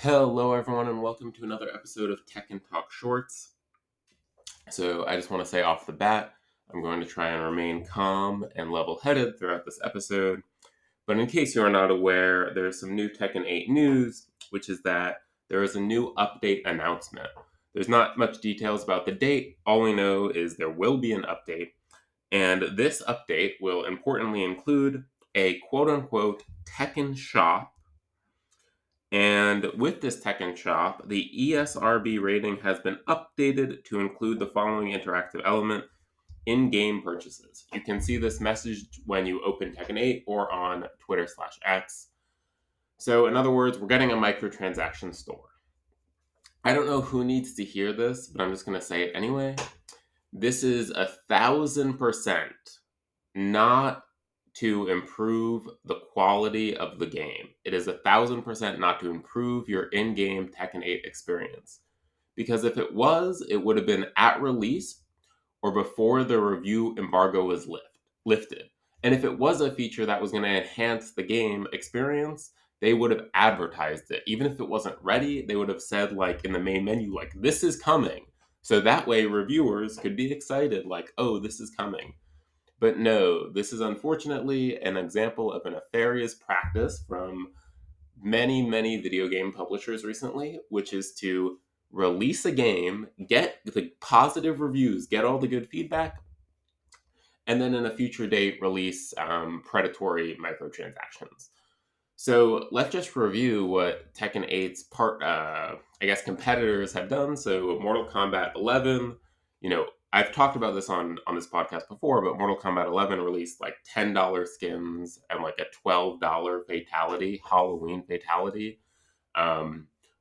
Hello, everyone, and welcome to another episode of Tekken Talk Shorts. So, I just want to say off the bat, I'm going to try and remain calm and level headed throughout this episode. But in case you are not aware, there's some new Tekken 8 news, which is that there is a new update announcement. There's not much details about the date. All we know is there will be an update. And this update will importantly include a quote unquote Tekken shop. And with this Tekken shop, the ESRB rating has been updated to include the following interactive element: in-game purchases. You can see this message when you open Tekken 8 or on Twitter/X. So in other words, we're getting a microtransaction store. I don't know who needs to hear this, but I'm just going to say it anyway. This is 1,000% not to improve the quality of the game. It is 1,000% not to improve your in-game Tekken 8 experience. Because if it was, it would have been at release or before the review embargo was lifted. And if it was a feature that was going to enhance the game experience, they would have advertised it. Even if it wasn't ready, they would have said, like, in the main menu, like, this is coming. So that way reviewers could be excited, like, oh, this is coming. But no, this is unfortunately an example of a nefarious practice from many, many video game publishers recently, which is to release a game, get the positive reviews, get all the good feedback, and then in a future date release predatory microtransactions. So let's just review what Tekken 8's competitors have done. So Mortal Kombat 11, I've talked about this on this podcast before, but Mortal Kombat 11 released like $10 skins and like a $12 fatality, Halloween fatality,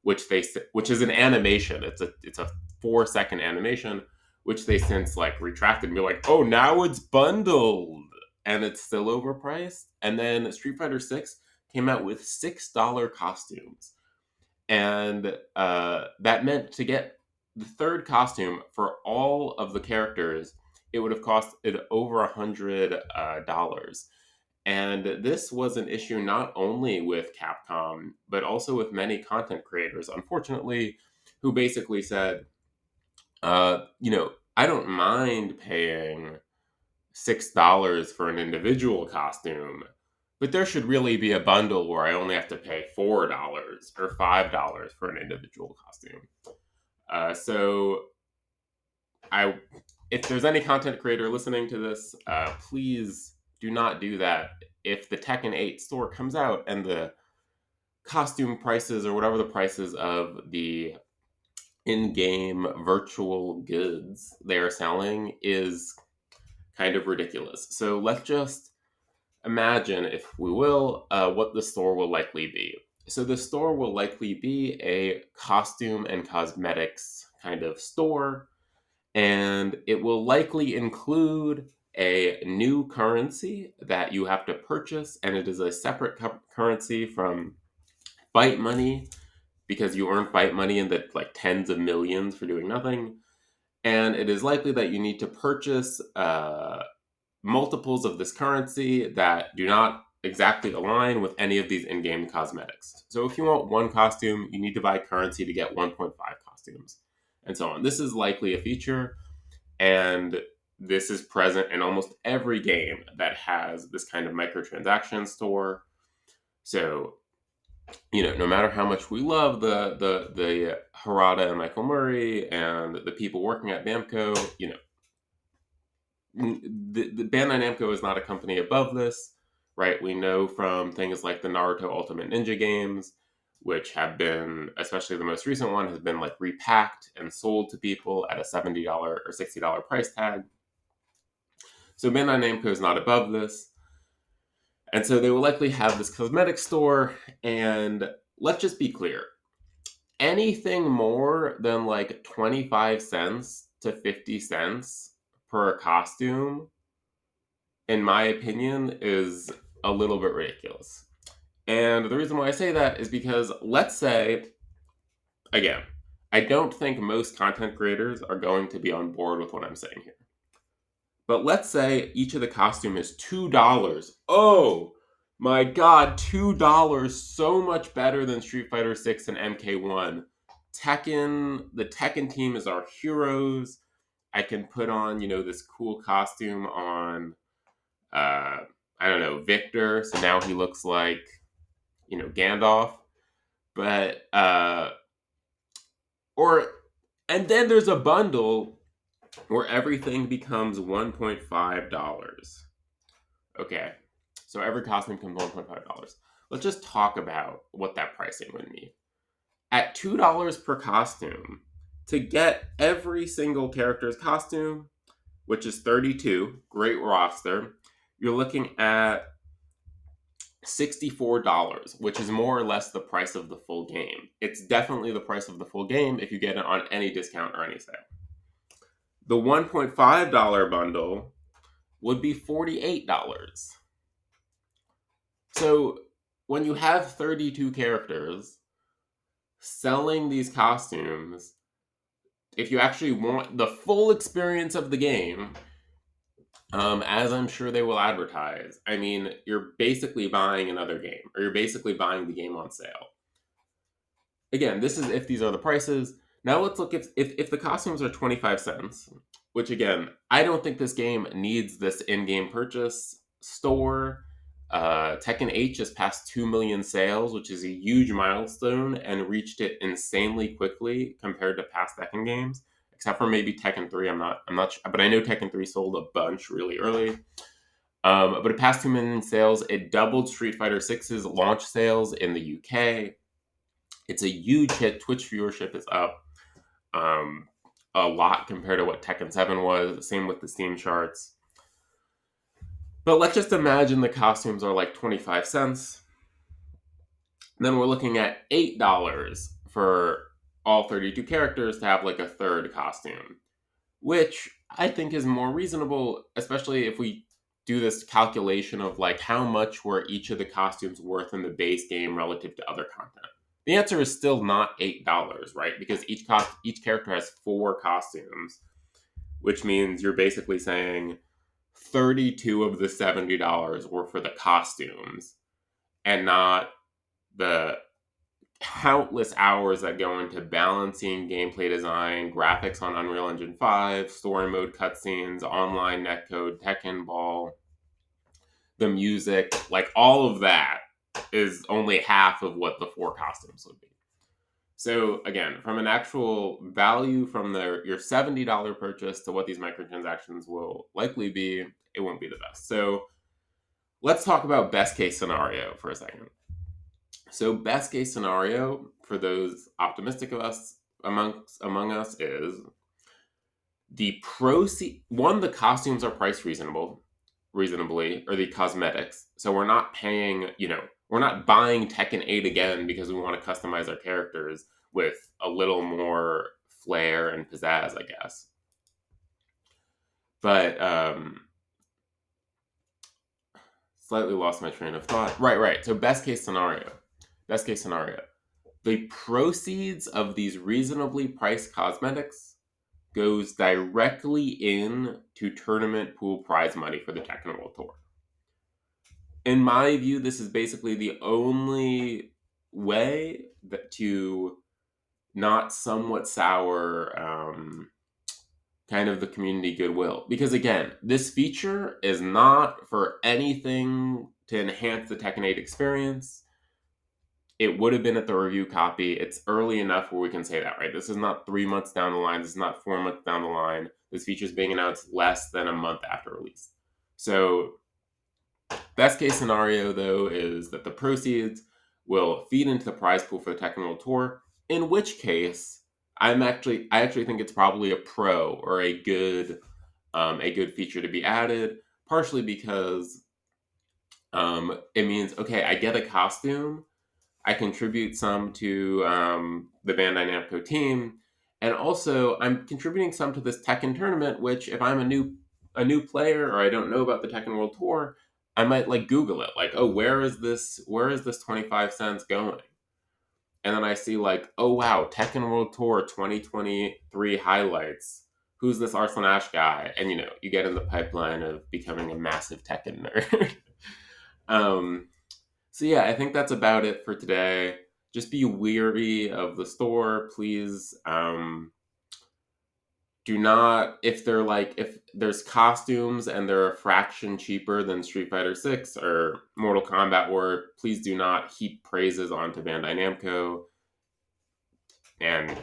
which is an animation. It's a 4-second animation, which they since like retracted and be like, oh, now it's bundled and it's still overpriced. And then Street Fighter 6 came out with $6 costumes. And that meant to get the third costume for all of the characters, it would have costed over $100. And this was an issue not only with Capcom, but also with many content creators, unfortunately, who basically said, I don't mind paying $6 for an individual costume, but there should really be a bundle where I only have to pay $4 or $5 for an individual costume. If there's any content creator listening to this, please do not do that. If the Tekken 8 store comes out and the costume prices or whatever the prices of the in-game virtual goods they're selling is kind of ridiculous. So let's just imagine, if we will, what the store will likely be. So the store will likely be a costume and cosmetics kind of store, and it will likely include a new currency that you have to purchase, and it is a separate currency from fight money, because you earn fight money in the like tens of millions for doing nothing. And it is likely that you need to purchase multiples of this currency that do not exactly align with any of these in-game cosmetics. So if you want one costume, you need to buy currency to get 1.5 costumes, and so on. This is likely a feature, and this is present in almost every game that has this kind of microtransaction store. So, no matter how much we love the Harada and Michael Murray and the people working at Namco, the Bandai Namco is not a company above this, right? We know from things like the Naruto Ultimate Ninja games, which have been, especially the most recent one, has been like repacked and sold to people at a $70 or $60 price tag. So Bandai Namco is not above this. And so they will likely have this cosmetic store, and let's just be clear. Anything more than like 25 cents to 50 cents per costume, in my opinion, is a little bit ridiculous. And the reason why I say that is because, let's say, again, I don't think most content creators are going to be on board with what I'm saying here. But let's say each of the costume is $2. Oh, My God, $2, so much better than Street Fighter 6 and MK1. The Tekken team is our heroes. I can put on, this cool costume on, uh, I don't know, Victor. So now he looks like, Gandalf. But, and then there's a bundle where everything becomes $1.5. Okay. So every costume becomes $1.5. Let's just talk about what that pricing would mean. At $2 per costume, to get every single character's costume, which is 32, great roster, you're looking at $64, which is more or less the price of the full game. It's definitely the price of the full game if you get it on any discount or any sale. The $1.5 bundle would be $48. So when you have 32 characters selling these costumes, if you actually want the full experience of the game, as I'm sure they will advertise, I mean, you're basically buying another game, or you're basically buying the game on sale. Again, this is if these are the prices. Now let's look if the costumes are 25 cents, which again, I don't think this game needs this in-game purchase store. Tekken 8 just passed 2 million sales, which is a huge milestone, and reached it insanely quickly compared to past Tekken games, except for maybe Tekken 3. I'm not sure, but I know Tekken 3 sold a bunch really early. But it passed 2 million sales. It doubled Street Fighter 6's launch sales in the UK. It's a huge hit. Twitch viewership is up a lot compared to what Tekken 7 was. Same with the Steam charts. But let's just imagine the costumes are like 25 cents. Then we're looking at $8 for all 32 characters to have like a third costume, which I think is more reasonable, especially if we do this calculation of like how much were each of the costumes worth in the base game relative to other content. The answer is still not $8, right? Because each character has 4 costumes, which means you're basically saying 32 of the $70 were for the costumes and not the countless hours that go into balancing gameplay design, graphics on Unreal Engine 5, story mode cutscenes, online netcode, Tekken Ball, the music, like all of that is only half of what the 4 costumes would be. So again, from an actual value from your $70 purchase to what these microtransactions will likely be, it won't be the best. So let's talk about best case scenario for a second. So best case scenario for those optimistic of us among us is the the costumes are priced reasonably, or the cosmetics. So we're not paying, we're not buying Tekken 8 again because we want to customize our characters with a little more flair and pizzazz, I guess. But slightly lost my train of thought. Right. So best case scenario. The proceeds of these reasonably priced cosmetics goes directly in to tournament pool prize money for the Tekken World Tour. In my view, this is basically the only way to not somewhat sour kind of the community goodwill. Because again, this feature is not for anything to enhance the Tekken 8 experience. It would have been at the review copy. It's early enough where we can say that, right? This is not 3 months down the line. This is not 4 months down the line. This feature is being announced less than a month after release. So best case scenario, though, is that the proceeds will feed into the prize pool for the Tekken World Tour, in which case I actually think it's probably a pro or a good feature to be added, partially because it means, okay, I get a costume, I contribute some to the Bandai Namco team, and also I'm contributing some to this Tekken tournament, which if I'm a new player or I don't know about the Tekken World Tour, I might like Google it, like, oh, where is this 25 cents going? And then I see like, oh wow, Tekken World Tour 2023 highlights. Who's this Arslan Ash guy? And you get in the pipeline of becoming a massive Tekken nerd. So yeah, I think that's about it for today. Just be wary of the store, please. Do not, if there's costumes and they're a fraction cheaper than Street Fighter 6 or Mortal Kombat were, please do not heap praises onto Bandai Namco. And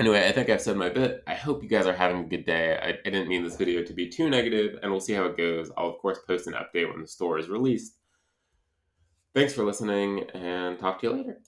anyway, I think I've said my bit. I hope you guys are having a good day. I didn't mean this video to be too negative, and we'll see how it goes. I'll of course post an update when the store is released. Thanks for listening, and talk to you later.